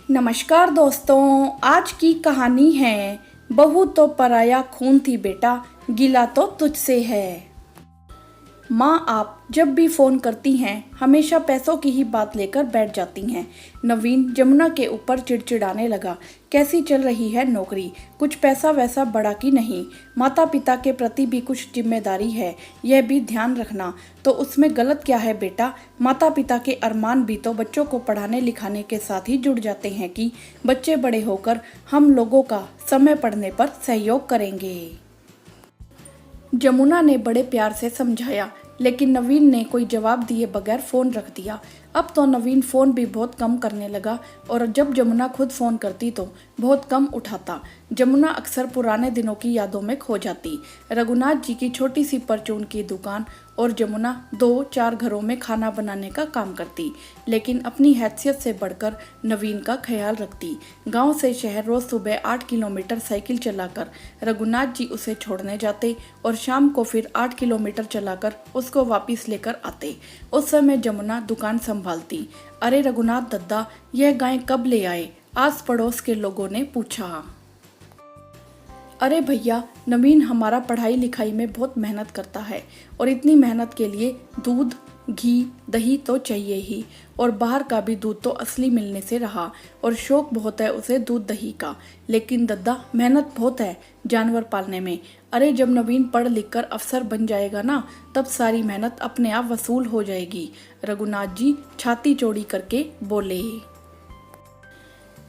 नमस्कार दोस्तों, आज की कहानी है बहू तो पराया खून थी बेटा, गिला तो तुझसे है। माँ आप जब भी फ़ोन करती हैं हमेशा पैसों की ही बात लेकर बैठ जाती हैं। नवीन जमुना के ऊपर चिड़चिड़ाने लगा। कैसी चल रही है नौकरी? कुछ पैसा वैसा बड़ा कि नहीं? माता पिता के प्रति भी कुछ जिम्मेदारी है, यह भी ध्यान रखना। तो उसमें गलत क्या है बेटा? माता पिता के अरमान भी तो बच्चों को पढ़ाने लिखाने के साथ ही जुड़ जाते हैं कि बच्चे बड़े होकर हम लोगों का समय पड़ने पर सहयोग करेंगे। जमुना ने बड़े प्यार से समझाया, लेकिन नवीन ने कोई जवाब दिए बगैर फ़ोन रख दिया। अब तो नवीन फ़ोन भी बहुत कम करने लगा और जब जमुना खुद फ़ोन करती तो बहुत कम उठाता। जमुना अक्सर पुराने दिनों की यादों में खो जाती। रघुनाथ जी की छोटी सी परचून की दुकान और जमुना 2-4 घरों में खाना बनाने का काम करती, लेकिन अपनी हैसियत से बढ़कर नवीन का ख्याल रखती। गांव से शहर रोज़ सुबह 8 किलोमीटर साइकिल चलाकर रघुनाथ जी उसे छोड़ने जाते और शाम को फिर 8 किलोमीटर चलाकर उसको वापस लेकर आते। उस समय जमुना दुकान संभालती। अरे रघुनाथ दद्दा, यह गाय कब ले आए? आस पड़ोस के लोगों ने पूछा। अरे भैया, नवीन हमारा पढ़ाई लिखाई में बहुत मेहनत करता है और इतनी मेहनत के लिए दूध घी दही तो चाहिए ही, और बाहर का भी दूध तो असली मिलने से रहा और शौक बहुत है उसे दूध दही का। लेकिन दद्दा, मेहनत बहुत है जानवर पालने में। अरे जब नवीन पढ़ लिख कर अफसर बन जाएगा ना, तब सारी मेहनत अपने आप वसूल हो जाएगी। रघुनाथ जी छाती चौड़ी करके बोले।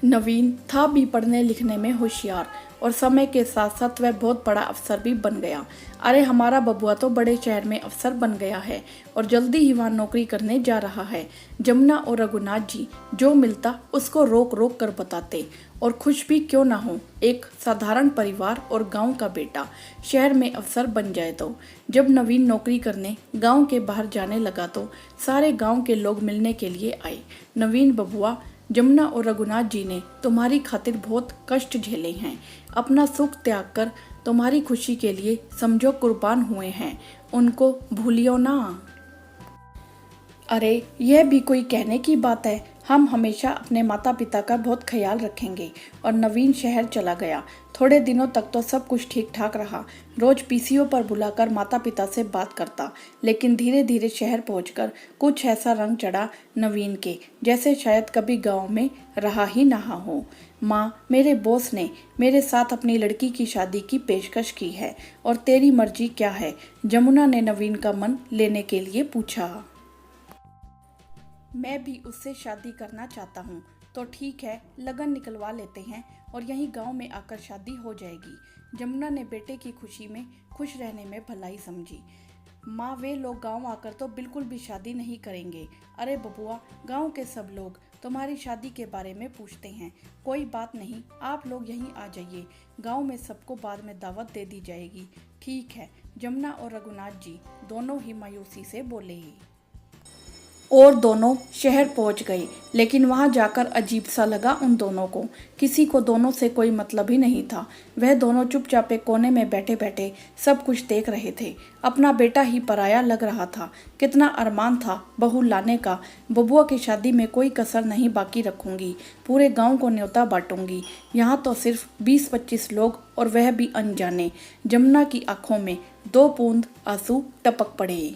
नवीन था भी पढ़ने लिखने में होशियार और समय के साथ साथ वह बहुत बड़ा अफसर भी बन गया। अरे हमारा बबुआ तो बड़े शहर में अफसर बन गया है और जल्दी ही वहाँ नौकरी करने जा रहा है। जमुना और रघुनाथ जी जो मिलता उसको रोक रोक कर बताते, और खुश भी क्यों ना हो, एक साधारण परिवार और गांव का बेटा शहर में अफसर बन जाए। तो जब नवीन नौकरी करने गांव के बाहर जाने लगा तो सारे गांव के लोग मिलने के लिए आए। नवीन बबुआ, जमुना और रघुनाथ जी ने तुम्हारी खातिर बहुत कष्ट झेले हैं, अपना सुख त्याग कर तुम्हारी खुशी के लिए समझो कुर्बान हुए हैं, उनको भूलियो ना। अरे यह भी कोई कहने की बात है? हम हमेशा अपने माता पिता का बहुत ख्याल रखेंगे। और नवीन शहर चला गया। थोड़े दिनों तक तो सब कुछ ठीक ठाक रहा। रोज पीसीओ पर बुलाकर माता पिता से बात करता, लेकिन धीरे धीरे शहर पहुंचकर कुछ ऐसा रंग चढ़ा नवीन के, जैसे शायद कभी गांव में रहा ही ना हो। माँ, मेरे बॉस ने मेरे साथ अपनी लड़की की शादी की पेशकश की है और तेरी मर्जी क्या है? जमुना ने नवीन का मन लेने के लिए पूछा। मैं भी उससे शादी करना चाहता हूँ। तो ठीक है, लगन निकलवा लेते हैं और यहीं गांव में आकर शादी हो जाएगी। जमुना ने बेटे की खुशी में खुश रहने में भलाई समझी। माँ, वे लोग गांव आकर तो बिल्कुल भी शादी नहीं करेंगे। अरे बबुआ, गांव के सब लोग तुम्हारी शादी के बारे में पूछते हैं। कोई बात नहीं, आप लोग यहीं आ जाइए, गांव में सबको बाद में दावत दे दी जाएगी। ठीक है, जमुना और रघुनाथ जी दोनों ही मायूसी से बोले। और दोनों शहर पहुंच गए, लेकिन वहां जाकर अजीब सा लगा उन दोनों को। किसी को दोनों से कोई मतलब ही नहीं था। वह दोनों चुपचाप एक कोने में बैठे बैठे सब कुछ देख रहे थे। अपना बेटा ही पराया लग रहा था। कितना अरमान था बहू लाने का। बबुआ की शादी में कोई कसर नहीं बाकी रखूंगी, पूरे गांव को न्योता बांटूंगी। यहाँ तो सिर्फ 20-25 लोग और वह भी अनजाने। जमुना की आंखों में 2 बूंद आंसू टपक पड़े।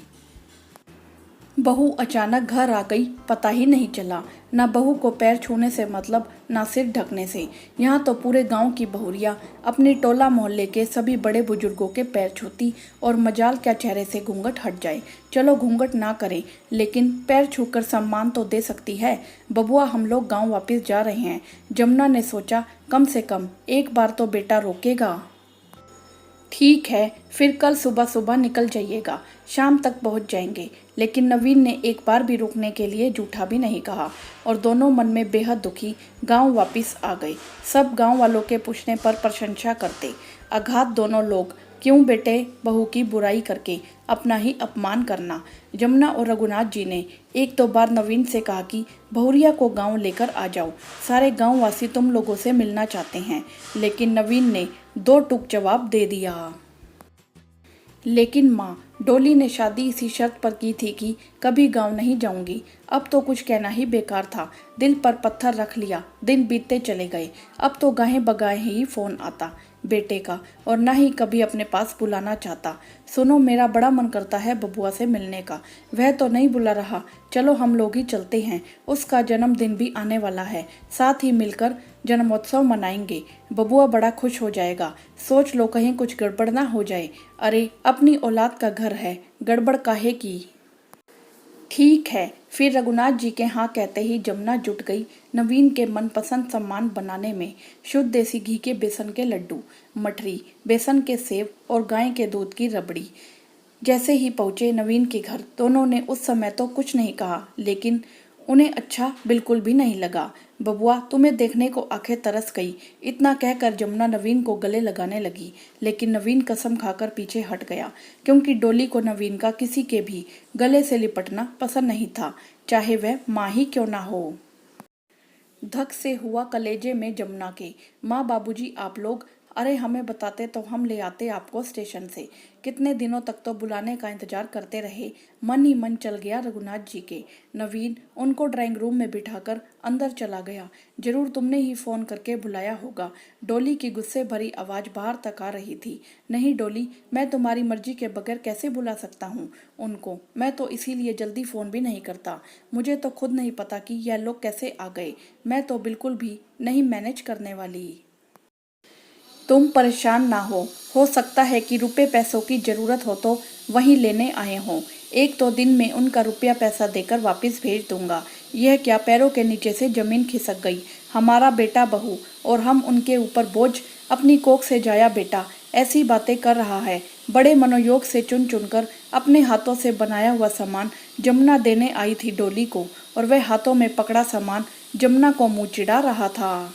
बहू अचानक घर आ गई, पता ही नहीं चला। ना बहू को पैर छूने से मतलब, ना सिर ढकने से। यहाँ तो पूरे गांव की बहुरियाँ अपनी टोला मोहल्ले के सभी बड़े बुजुर्गों के पैर छूती, और मजाल क्या चेहरे से घूंघट हट जाए। चलो घूंघट ना करे, लेकिन पैर छूकर सम्मान तो दे सकती है। बबुआ, हम लोग गाँव वापस जा रहे हैं। जमुना ने सोचा, कम से कम एक बार तो बेटा रोकेगा। ठीक है, फिर कल सुबह सुबह निकल जाइएगा, शाम तक पहुंच जाएंगे। लेकिन नवीन ने एक बार भी रुकने के लिए झूठा भी नहीं कहा और दोनों मन में बेहद दुखी गांव वापस आ गए। सब गांव वालों के पूछने पर प्रशंसा करते। अघात दोनों लोग, क्यों बेटे बहू की बुराई करके अपना ही अपमान करना। जमुना और रघुनाथ जी ने 1-2 बार नवीन से कहा कि बहुरिया को गांव लेकर आ जाओ, सारे गांव वासी तुम लोगों से मिलना चाहते हैं। लेकिन नवीन ने 2 टूक जवाब दे दिया। लेकिन माँ, डोली ने शादी इसी शर्त पर की थी कि कभी गांव नहीं जाऊंगी। अब तो कुछ कहना ही बेकार था। दिल पर पत्थर रख लिया। दिन बीतते चले गए। अब तो गाहे बगाहे ही फोन आता बेटे का, और ना ही कभी अपने पास बुलाना चाहता। सुनो, मेरा बड़ा मन करता है बबुआ से मिलने का। वह तो नहीं बुला रहा। चलो हम लोग ही चलते हैं। उसका जन्मदिन भी आने वाला है। साथ ही मिलकर जन्मोत्सव मनाएंगे। बबुआ बड़ा खुश हो जाएगा। सोच लो, कहीं कुछ गड़बड़ ना हो जाए। अरे, अपनी औलाद का घर है, गड़बड़ काहे की। ठीक है। फिर रघुनाथ जी के हाँ कहते ही जमुना जुट गई नवीन के मनपसंद सामान बनाने में। शुद्ध देसी घी के बेसन के लड्डू, मठरी, बेसन के सेव और गाय के दूध की रबड़ी। जैसे ही पहुंचे नवीन के घर, दोनों ने उस समय तो कुछ नहीं कहा, लेकिन उन्हें अच्छा बिल्कुल भी नहीं लगा। बबुआ, तुम्हें देखने को आंखें तरस गई। इतना कहकर जमुना नवीन को गले लगाने लगी, लेकिन नवीन कसम खाकर पीछे हट गया, क्योंकि डोली को नवीन का किसी के भी गले से लिपटना पसंद नहीं था, चाहे वह माँ ही क्यों ना हो। धक से हुआ कलेजे में जमुना के। माँ, बाबूजी आप लोग, अरे हमें बताते तो हम ले आते आपको स्टेशन से। कितने दिनों तक तो बुलाने का इंतजार करते रहे। मन ही मन चल गया रघुनाथ जी के। नवीन उनको ड्राइंग रूम में बिठाकर अंदर चला गया। जरूर तुमने ही फोन करके बुलाया होगा। डोली की गुस्से भरी आवाज बाहर तक आ रही थी। नहीं डोली, मैं तुम्हारी मर्जी के बगैर कैसे बुला सकता हूँ उनको। मैं तो इसीलिए जल्दी फोन भी नहीं करता। मुझे तो खुद नहीं पता कि यह लोग कैसे आ गए। मैं तो बिल्कुल भी नहीं मैनेज करने वाली। तुम परेशान ना हो सकता है कि रुपए पैसों की जरूरत हो तो वहीं लेने आए हों। एक दो दिन में उनका रुपया पैसा देकर वापस भेज दूंगा। यह क्या, पैरों के नीचे से जमीन खिसक गई। हमारा बेटा बहू और हम उनके ऊपर बोझ। अपनी कोख से जाया बेटा ऐसी बातें कर रहा है। बड़े मनोयोग से चुन चुनकर अपने हाथों से बनाया हुआ सामान जमुना देने आई थी डोली को, और वह हाथों में पकड़ा सामान जमुना को मुंह चिढ़ा रहा था।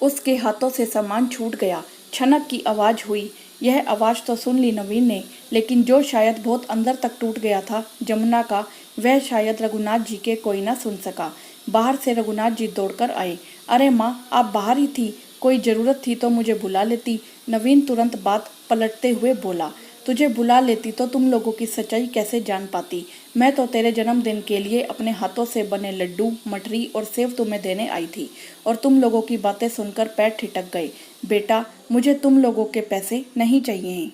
उसके हाथों से सामान छूट गया। छनक की आवाज हुई। यह आवाज तो सुन ली नवीन ने, लेकिन जो शायद बहुत अंदर तक टूट गया था जमुना का, वह शायद रघुनाथ जी के कोई ना सुन सका। बाहर से रघुनाथ जी दौड़कर आए। अरे माँ, आप बाहर ही थी? कोई जरूरत थी तो मुझे बुला लेती। नवीन तुरंत बात पलटते हुए बोला। तुझे बुला लेती तो तुम लोगों की सच्चाई कैसे जान पाती। मैं तो तेरे जन्मदिन के लिए अपने हाथों से बने लड्डू, मठरी और सेव तुम्हें देने आई थी, और तुम लोगों की बातें सुनकर पैर ठिठक गए। बेटा, मुझे तुम लोगों के पैसे नहीं चाहिए।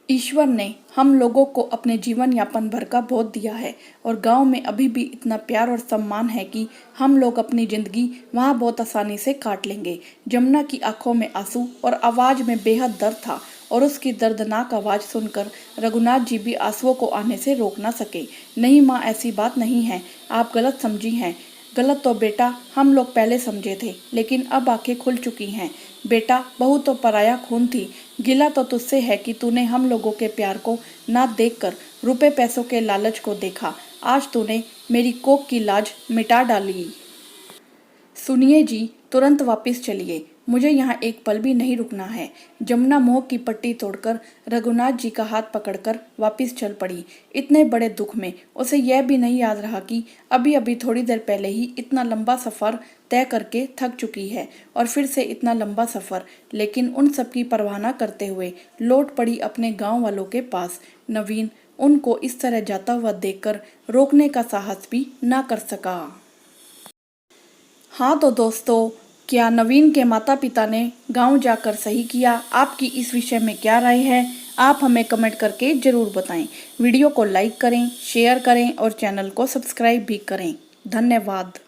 ईश्वर ने हम लोगों को अपने जीवन यापन भर का बोध दिया है, और गांव में अभी भी इतना प्यार और सम्मान है कि हम लोग अपनी जिंदगी वहां बहुत आसानी से काट लेंगे। जमुना की आंखों में आंसू और आवाज में बेहद दर्द था, और उसकी दर्दनाक आवाज सुनकर रघुनाथ जी भी आंसुओं को आने से रोक ना सके। नहीं माँ, ऐसी बात नहीं है, आप गलत समझी हैं। गलत तो बेटा हम लोग पहले समझे थे, लेकिन अब आंखें खुल चुकी हैं। बेटा, बहू तो पराया खून थी। गिला तो तुझसे है कि तूने हम लोगों के प्यार को ना देखकर रुपए पैसों के लालच को देखा। आज तूने मेरी कोख की लाज मिटा डाली। सुनिए जी, तुरंत वापस चलिए। मुझे यहाँ एक पल भी नहीं रुकना है। जमुना मोह की पट्टी तोड़कर रघुनाथ जी का हाथ पकड़कर वापस चल पड़ी। इतने बड़े दुख में उसे यह भी नहीं याद रहा कि अभी अभी थोड़ी देर पहले ही इतना लंबा सफ़र तय करके थक चुकी है, और फिर से इतना लंबा सफ़र। लेकिन उन सब की परवाह न करते हुए लौट पड़ी अपने गाँव वालों के पास। नवीन उनको इस तरह जाता हुआ देखकर रोकने का साहस भी ना कर सका। हाँ तो दोस्तों, क्या नवीन के माता पिता ने गांव जाकर सही किया? आपकी इस विषय में क्या राय है? आप हमें कमेंट करके ज़रूर बताएं। वीडियो को लाइक करें, शेयर करें और चैनल को सब्सक्राइब भी करें। धन्यवाद।